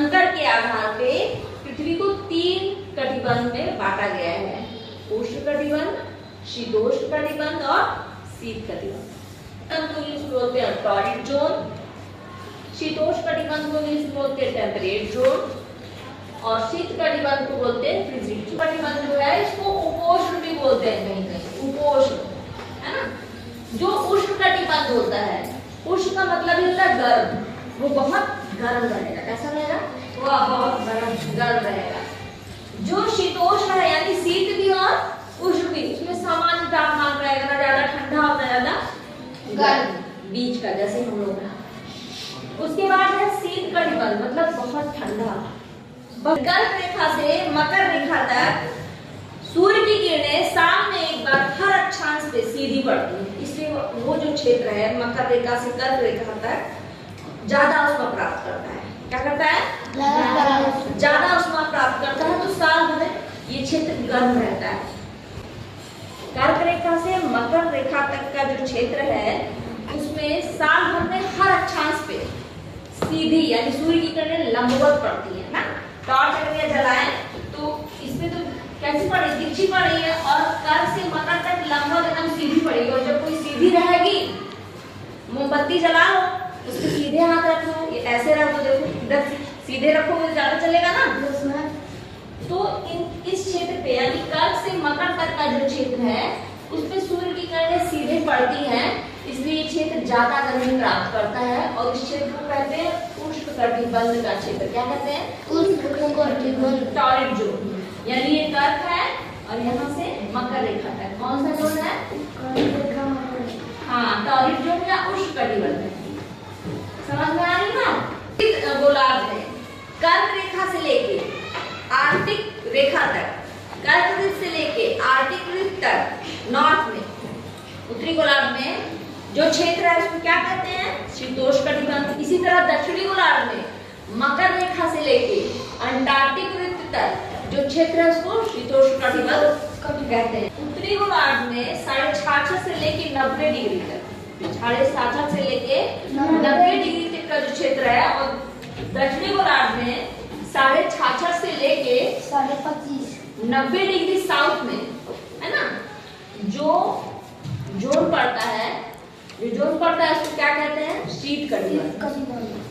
अंतर के आधार पे पृथ्वी को 3 कटिबंध में बांटा गया है। उष्ण कटिबंध, शीतोष्ण कटिबंध और शीत कटिबंध। तो इंग्लिश में बोलते हैं टॉरिड जोन, शीतोष्ण कटिबंध को इंग्लिश में बोलते हैं टेम्परेट जोन और शीत कटिबंध को बोलते हैं फ्रिजिड जोन। कटिबंध जो है इसको उपोष्ण भी बोलते हैं, कहीं कहीं उपोष्ण, है ना। जो उष्ण कटिबंध होता है, उष्ण का मतलब होता है गर्म, वो बहुत गर्म रहेगा। कैसा रहेगा? वो बहुत गर्म रहेगा। जो शीतोष्ण है यानी शीत भी और उष्ण भी, उसमें सामान्य तापमान रहेगा, ना ज्यादा ठंडा और ना ज्यादा गर्म, बीच का, जैसे हम लोग हैं। उसके बाद है शीत कटिबंध, मतलब बहुत ठंडा। कर्क रेखा से मकर रेखा तक सूर्य की किरणें शाम में एक बार हर अक्षांश पे सीधी पड़ती है, इसलिए वो जो क्षेत्र है मकर रेखा से कर्क रेखा तक ज्यादा ऊष्मा प्राप्त करता है। क्या करता है? ज्यादा ऊष्मा प्राप्त करता है, तो साल भर ये क्षेत्र गर्म रहता है। कर्क रेखा से मकर रेखा तक का जो क्षेत्र है उसमें साल भर में हर अक्षांश पे सीधी यानी सूर्य की किरणें लंबवत पड़ती है ना। टॉर्च अगर जलाएं तो इसमें तो कैसी पड़ी, तिरछी पड़ी है, और कर्क से मकर तक लंबवत एकदम सीधी पड़ेगी। और जब कोई सीधी रहेगी, मोमबत्ती जला लो, उसके सीधे हाथ रख लो, ये ऐसे रख दो, देखो इधर सीधे रखोगे तो ज्यादा चलेगा ना। तो इस क्षेत्र पे यानी कर्क से मकर तक का जो क्षेत्र है उसमें सूर्य की किरणें सीधे पड़ती हैं, इसलिए ये क्षेत्र ज्यादा गर्मी प्राप्त करता है। और इस क्षेत्र को कहते हैं उष्ण कटिबंध का क्षेत्र। क्या कहते हैं? उष्ण कटिबंध, टॉरिड जोन। यानी ये कर्क है और यहाँ से मकर रेखा तक कौन सा जोन है? हाँ, टॉरिड जोन या उष्ण कटिबंध। समझ में आ रही ना? गोलार्ध में कर्क रेखा से लेके आर्कटिक रेखा तक, कर्क वृत्त से लेके आर्कटिक वृत्त तक नॉर्थ में, उत्तरी गोलार्ध में जो क्षेत्र है उसको क्या कहते हैं? शीतोष्ण कटिबंध। इसी तरह दक्षिणी गोलार्ध में मकर रेखा से लेके अंटार्कटिक वृत्त तक जो क्षेत्र है उसको शीतोष्ण कटिबंध कहते हैं। उत्तरी गोलार्ध में 66.5 से लेके 90 डिग्री तक, 66.5 से लेके 90 डिग्री तक का जो क्षेत्र है, और दक्षिणी गोलार्ध में 66.5 से लेके 25.5 90 डिग्री साउथ में, है ना। जो जोन पड़ता है, जो जोन पड़ता है उसको क्या कहते हैं? शीत कटिबंध।